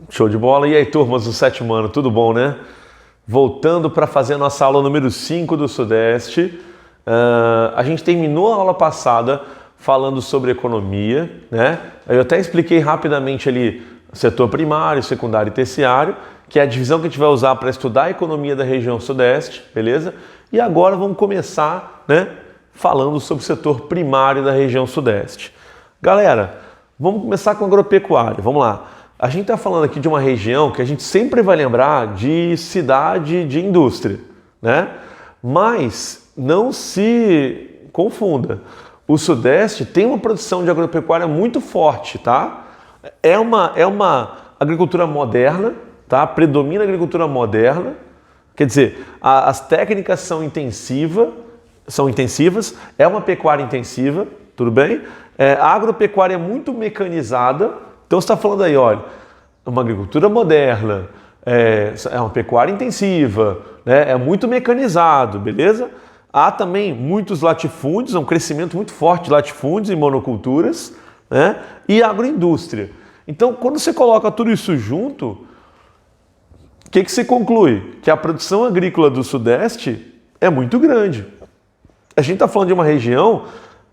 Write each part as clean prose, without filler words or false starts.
Show de bola. E aí, turmas do sétimo ano, tudo bom, né? Voltando para fazer a nossa aula número 5 do Sudeste. A gente terminou a aula passada falando sobre economia, né? Eu até expliquei rapidamente ali setor primário, secundário e terciário, que é a divisão que a gente vai usar para estudar a economia da região Sudeste, beleza? E agora vamos começar, né, falando sobre o setor primário da região Sudeste. Galera, vamos começar com agropecuária, vamos lá. A gente está falando aqui de uma região que a gente sempre vai lembrar de cidade de indústria, né? Mas não se confunda. O Sudeste tem uma produção de agropecuária muito forte, tá? É uma agricultura moderna, tá? Predomina a agricultura moderna. Quer dizer, as técnicas são intensivas, é uma pecuária intensiva, tudo bem? A agropecuária é muito mecanizada. Então você está falando aí, olha, uma agricultura moderna, é uma pecuária intensiva, né? É muito mecanizado, beleza? Há também muitos latifúndios, um crescimento muito forte de latifúndios e monoculturas, né? E agroindústria. Então, quando você coloca tudo isso junto, o que você conclui? Que a produção agrícola do Sudeste é muito grande. A gente está falando de uma região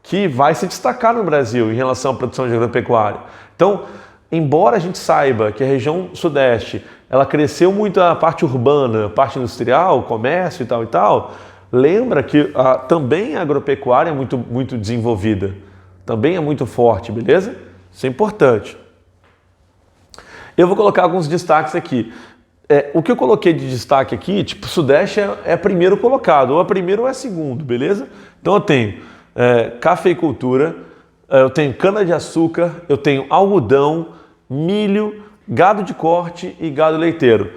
que vai se destacar no Brasil em relação à produção de agropecuária. Então, embora a gente saiba que a região Sudeste ela cresceu muito a parte urbana, a parte industrial, comércio e tal, lembra que também a agropecuária é muito desenvolvida, também é muito forte, beleza? Isso é importante. Eu vou colocar alguns destaques aqui. O que eu coloquei de destaque aqui, tipo, o Sudeste é primeiro colocado, ou é primeiro ou é segundo, beleza? Então eu tenho cafeicultura, eu tenho cana-de-açúcar, eu tenho algodão, milho, gado de corte e gado leiteiro.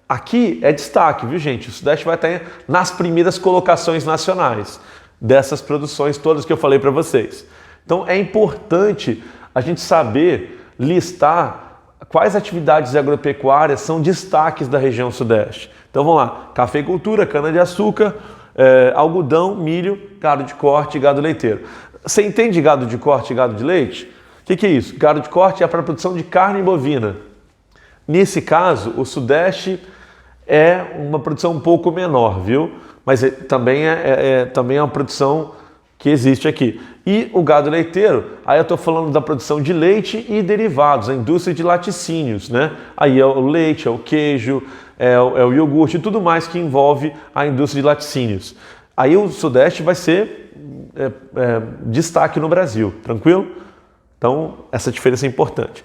Aqui é destaque, viu, gente? O Sudeste vai estar nas primeiras colocações nacionais dessas produções todas que eu falei para vocês. Então é importante a gente saber listar quais atividades agropecuárias são destaques da região Sudeste. Então vamos lá, cafeicultura, cana-de-açúcar, algodão, milho, gado de corte e gado leiteiro. Você entende gado de corte e gado de leite? O que é isso? Gado de corte é para a produção de carne bovina. Nesse caso, o Sudeste é uma produção um pouco menor, viu? Mas também é uma produção que existe aqui. E o gado leiteiro, aí eu estou falando da produção de leite e derivados, a indústria de laticínios, né? Aí é o leite, é o queijo, é o iogurte e tudo mais que envolve a indústria de laticínios. Aí o Sudeste vai ser destaque no Brasil, tranquilo? Então, essa diferença é importante.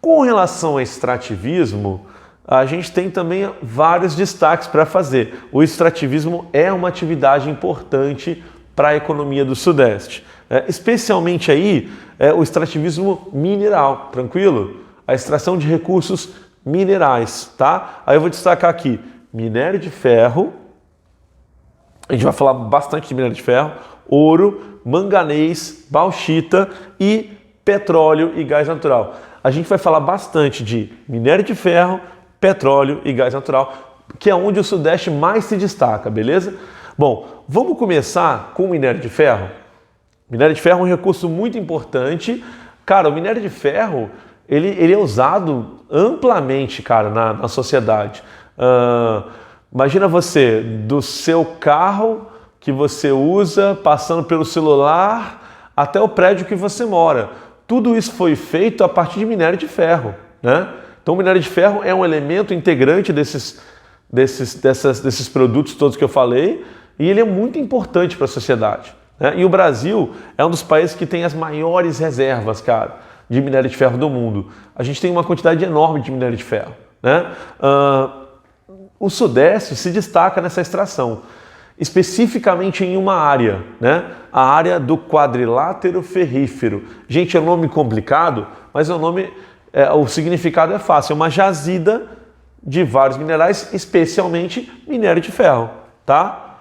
Com relação ao extrativismo, a gente tem também vários destaques para fazer. O extrativismo é uma atividade importante para a economia do Sudeste. Especialmente aí, o extrativismo mineral, tranquilo? A extração de recursos minerais, tá? Aí eu vou destacar aqui, minério de ferro, a gente vai falar bastante de minério de ferro, ouro, manganês, bauxita e petróleo e gás natural. A gente vai falar bastante de minério de ferro, petróleo e gás natural, que é onde o Sudeste mais se destaca, beleza? Bom, vamos começar com o minério de ferro. Minério de ferro é um recurso muito importante. Cara, o minério de ferro, ele é usado amplamente, cara, na sociedade. Imagina você, do seu carro que você usa, passando pelo celular, até o prédio que você mora. Tudo isso foi feito a partir de minério de ferro, né? Então o minério de ferro é um elemento integrante desses produtos todos que eu falei e ele é muito importante para a sociedade, né? E o Brasil é um dos países que tem as maiores reservas, cara, de minério de ferro do mundo. A gente tem uma quantidade enorme de minério de ferro, né? O Sudeste se destaca nessa extração, especificamente em uma área, né? A área do quadrilátero ferrífero. Gente, é um nome complicado, mas o significado é fácil. É uma jazida de vários minerais, especialmente minério de ferro, tá?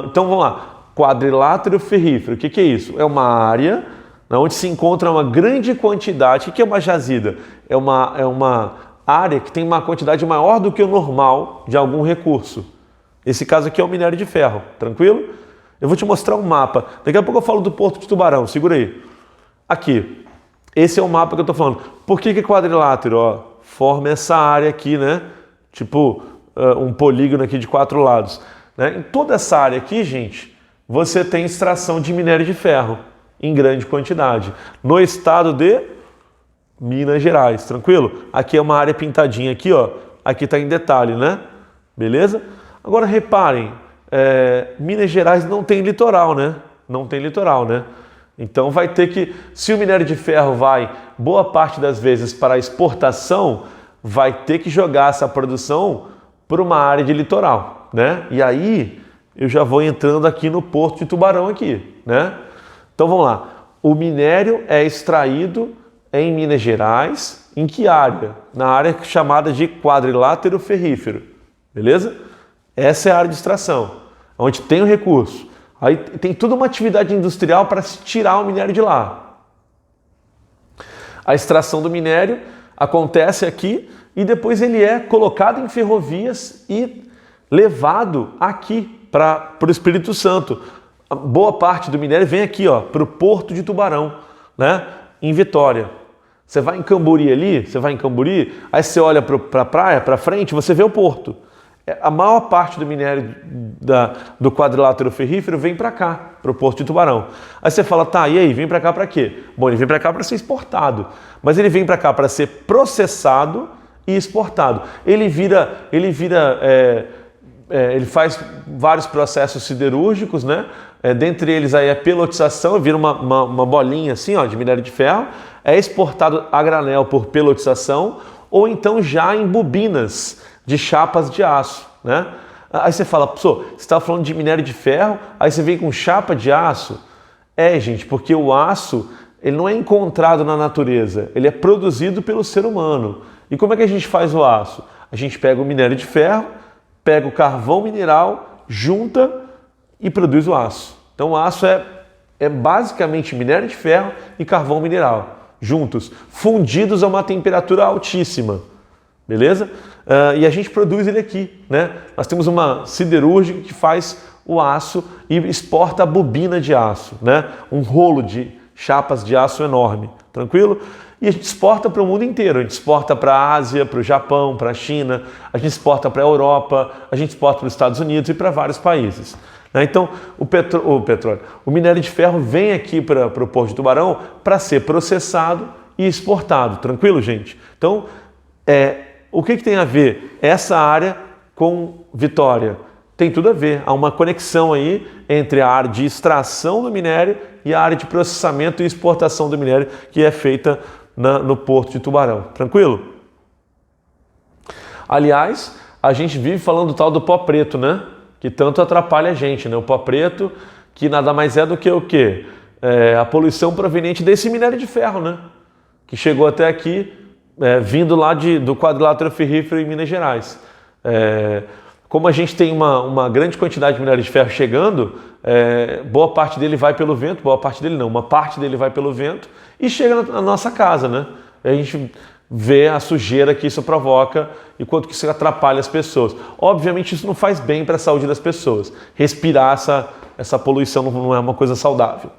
Então vamos lá. Quadrilátero ferrífero, o que é isso? É uma área onde se encontra uma grande quantidade. O que é uma jazida? É uma área que tem uma quantidade maior do que o normal de algum recurso. Esse caso aqui é o minério de ferro, tranquilo? Eu vou te mostrar um mapa. Daqui a pouco eu falo do Porto de Tubarão, segura aí. Aqui, esse é o mapa que eu estou falando. Por que quadrilátero? forma essa área aqui, né? Tipo um polígono aqui de 4 lados. Né? Em toda essa área aqui, gente, você tem extração de minério de ferro em grande quantidade. No estado de Minas Gerais, tranquilo? Aqui é uma área pintadinha aqui, ó. Aqui está em detalhe, né? Beleza? Agora reparem, Minas Gerais não tem litoral, né? Não tem litoral, né? Então vai ter que, se o minério de ferro vai boa parte das vezes para a exportação, vai ter que jogar essa produção para uma área de litoral, né? E aí eu já vou entrando aqui no Porto de Tubarão aqui, né? Então vamos lá. O minério é extraído em Minas Gerais, em que área? Na área chamada de quadrilátero ferrífero, beleza? Essa é a área de extração, onde tem o recurso. Aí tem toda uma atividade industrial para se tirar o minério de lá. A extração do minério acontece aqui e depois ele é colocado em ferrovias e levado aqui para o Espírito Santo. A boa parte do minério vem aqui, ó, para o Porto de Tubarão, né? Em Vitória. Você vai em Camburi ali, aí você olha para a praia, para frente, você vê o porto. A maior parte do minério do quadrilátero ferrífero vem para cá, para o Porto de Tubarão. Aí você fala, tá, e aí, vem para cá para quê? Bom, ele vem para cá para ser exportado, mas ele vem para cá para ser processado e exportado. Ele faz vários processos siderúrgicos, né? Dentre eles aí a pelotização, vira uma bolinha assim, ó, de minério de ferro, é exportado a granel por pelotização ou então já em bobinas de chapas de aço, né? Aí você fala, professor, você está falando de minério de ferro, aí você vem com chapa de aço? Gente, porque o aço ele não é encontrado na natureza, ele é produzido pelo ser humano. E como é que a gente faz o aço? A gente pega o minério de ferro, pega o carvão mineral, junta e produz o aço. Então o aço é basicamente minério de ferro e carvão mineral, juntos, fundidos a uma temperatura altíssima. Beleza? E a gente produz ele aqui, né? Nós temos uma siderúrgica que faz o aço e exporta a bobina de aço, né? Um rolo de chapas de aço enorme, tranquilo? E a gente exporta para o mundo inteiro. A gente exporta para a Ásia, para o Japão, para a China, a gente exporta para a Europa, a gente exporta para os Estados Unidos e para vários países. Então, o minério de ferro vem aqui para o Porto de Tubarão para ser processado e exportado, tranquilo, gente? Então, o que tem a ver essa área com Vitória? Tem tudo a ver, há uma conexão aí entre a área de extração do minério e a área de processamento e exportação do minério que é feita no Porto de Tubarão, tranquilo? Aliás, a gente vive falando do tal do pó preto, né? Que tanto atrapalha a gente, né? O pó preto, que nada mais é do que o quê? A poluição proveniente desse minério de ferro, né? Que chegou até aqui, vindo lá do quadrilátero ferrífero em Minas Gerais. Como a gente tem uma grande quantidade de minério de ferro chegando, boa parte dele vai pelo vento, boa parte dele não, uma parte dele vai pelo vento e chega na nossa casa, né? A gente vê a sujeira que isso provoca e quanto que isso atrapalha as pessoas. Obviamente isso não faz bem para a saúde das pessoas. Respirar essa poluição não é uma coisa saudável.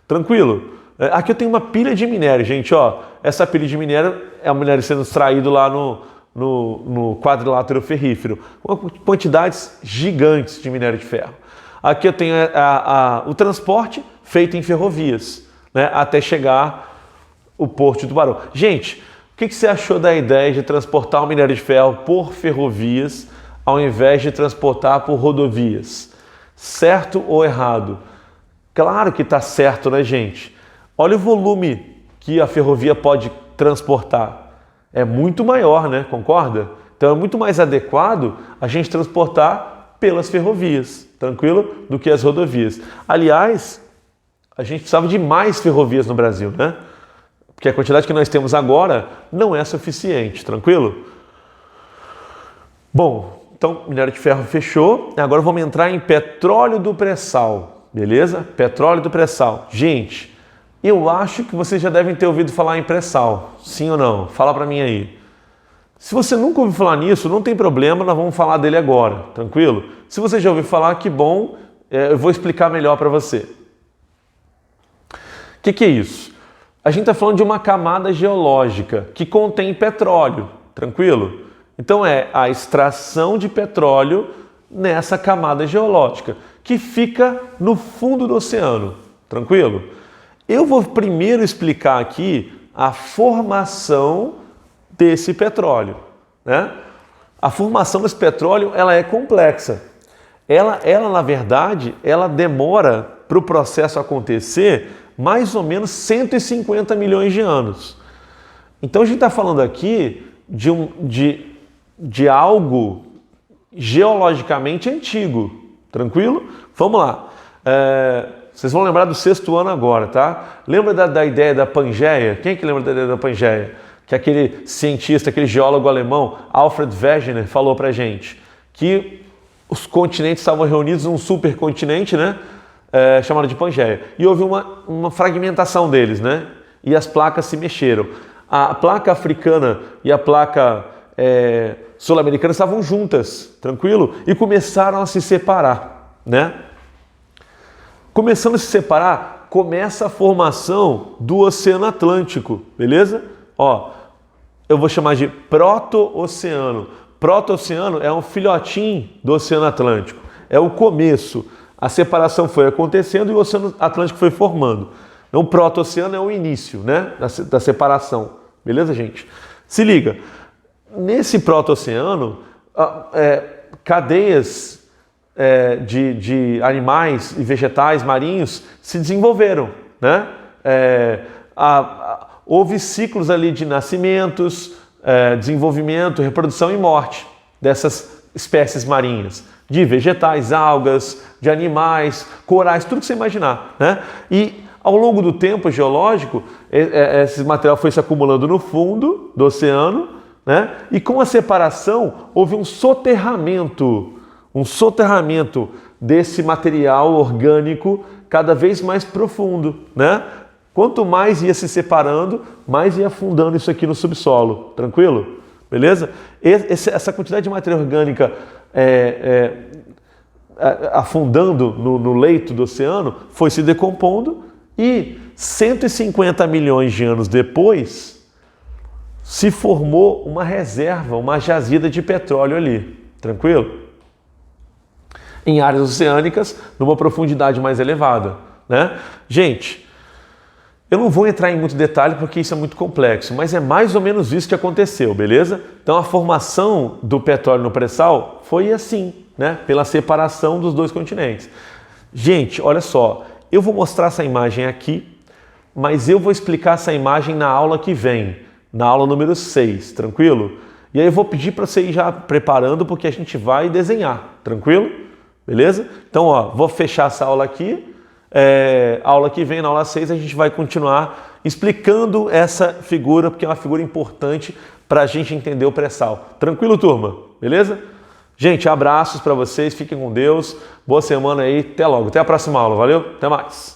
Tranquilo? Aqui eu tenho uma pilha de minério, gente, ó. Essa pilha de minério é o minério sendo extraído lá no quadrilátero ferrífero, com quantidades gigantes de minério de ferro. Aqui eu tenho o transporte feito em ferrovias, né, até chegar o Porto de Tubarão. Gente, o que você achou da ideia de transportar o minério de ferro por ferrovias ao invés de transportar por rodovias? Certo ou errado? Claro que está certo, né, gente? Olha o volume que a ferrovia pode transportar. É muito maior, né? Concorda? Então é muito mais adequado a gente transportar pelas ferrovias, tranquilo? Do que as rodovias. Aliás, a gente precisava de mais ferrovias no Brasil, né? Porque a quantidade que nós temos agora não é suficiente, tranquilo? Bom, então minério de ferro fechou. Agora vamos entrar em petróleo do pré-sal, beleza? Petróleo do pré-sal. Gente, eu acho que vocês já devem ter ouvido falar em pré-sal, sim ou não? Fala para mim aí. Se você nunca ouviu falar nisso, não tem problema, nós vamos falar dele agora, tranquilo? Se você já ouviu falar, que bom, eu vou explicar melhor para você. O que é isso? A gente está falando de uma camada geológica que contém petróleo, tranquilo? Então é a extração de petróleo nessa camada geológica, que fica no fundo do oceano, tranquilo? Eu vou primeiro explicar aqui a formação desse petróleo, né? A formação desse petróleo, ela é complexa. Ela na verdade, ela demora para o processo acontecer mais ou menos 150 milhões de anos. Então a gente está falando aqui de algo geologicamente antigo, tranquilo? Vamos lá. Vocês vão lembrar do 6º ano agora, tá? Lembra da ideia da Pangeia? Quem é que lembra da ideia da Pangeia? Que aquele cientista, aquele geólogo alemão, Alfred Wegener, falou pra gente que os continentes estavam reunidos num supercontinente, né? Chamado de Pangeia. E houve uma fragmentação deles, né? E as placas se mexeram. A placa africana e a placa sul-americana estavam juntas, tranquilo? E começaram a se separar, né? Começando a se separar, começa a formação do Oceano Atlântico, beleza? Ó, eu vou chamar de proto-oceano. Proto-oceano é um filhotinho do Oceano Atlântico, é o começo. A separação foi acontecendo e o Oceano Atlântico foi formando. Então, o proto-oceano é o início, né, da separação, beleza, gente? Se liga, nesse proto-oceano, cadeias de animais e vegetais marinhos se desenvolveram, né? Houve ciclos ali de nascimentos, desenvolvimento, reprodução e morte dessas espécies marinhas, de vegetais, algas, de animais, corais, tudo que você imaginar, né? E ao longo do tempo geológico, esse material foi se acumulando no fundo do oceano, né? E com a separação houve um soterramento desse material orgânico cada vez mais profundo, né? Quanto mais ia se separando, mais ia afundando isso aqui no subsolo, tranquilo? Beleza? Essa quantidade de matéria orgânica afundando no leito do oceano foi se decompondo e 150 milhões de anos depois se formou uma reserva, uma jazida de petróleo ali, tranquilo? Em áreas oceânicas, numa profundidade mais elevada, né? Gente, eu não vou entrar em muito detalhe porque isso é muito complexo, mas é mais ou menos isso que aconteceu, beleza? Então a formação do petróleo no pré-sal foi assim, né? Pela separação dos dois continentes. Gente, olha só, eu vou mostrar essa imagem aqui, mas eu vou explicar essa imagem na aula que vem, na aula número 6, tranquilo? E aí eu vou pedir para você ir já preparando porque a gente vai desenhar, tranquilo? Beleza? Então, ó, vou fechar essa aula aqui. Aula que vem, na aula 6, a gente vai continuar explicando essa figura, porque é uma figura importante para a gente entender o pré-sal. Tranquilo, turma? Beleza? Gente, abraços para vocês, fiquem com Deus, boa semana aí, até logo, até a próxima aula, valeu? Até mais!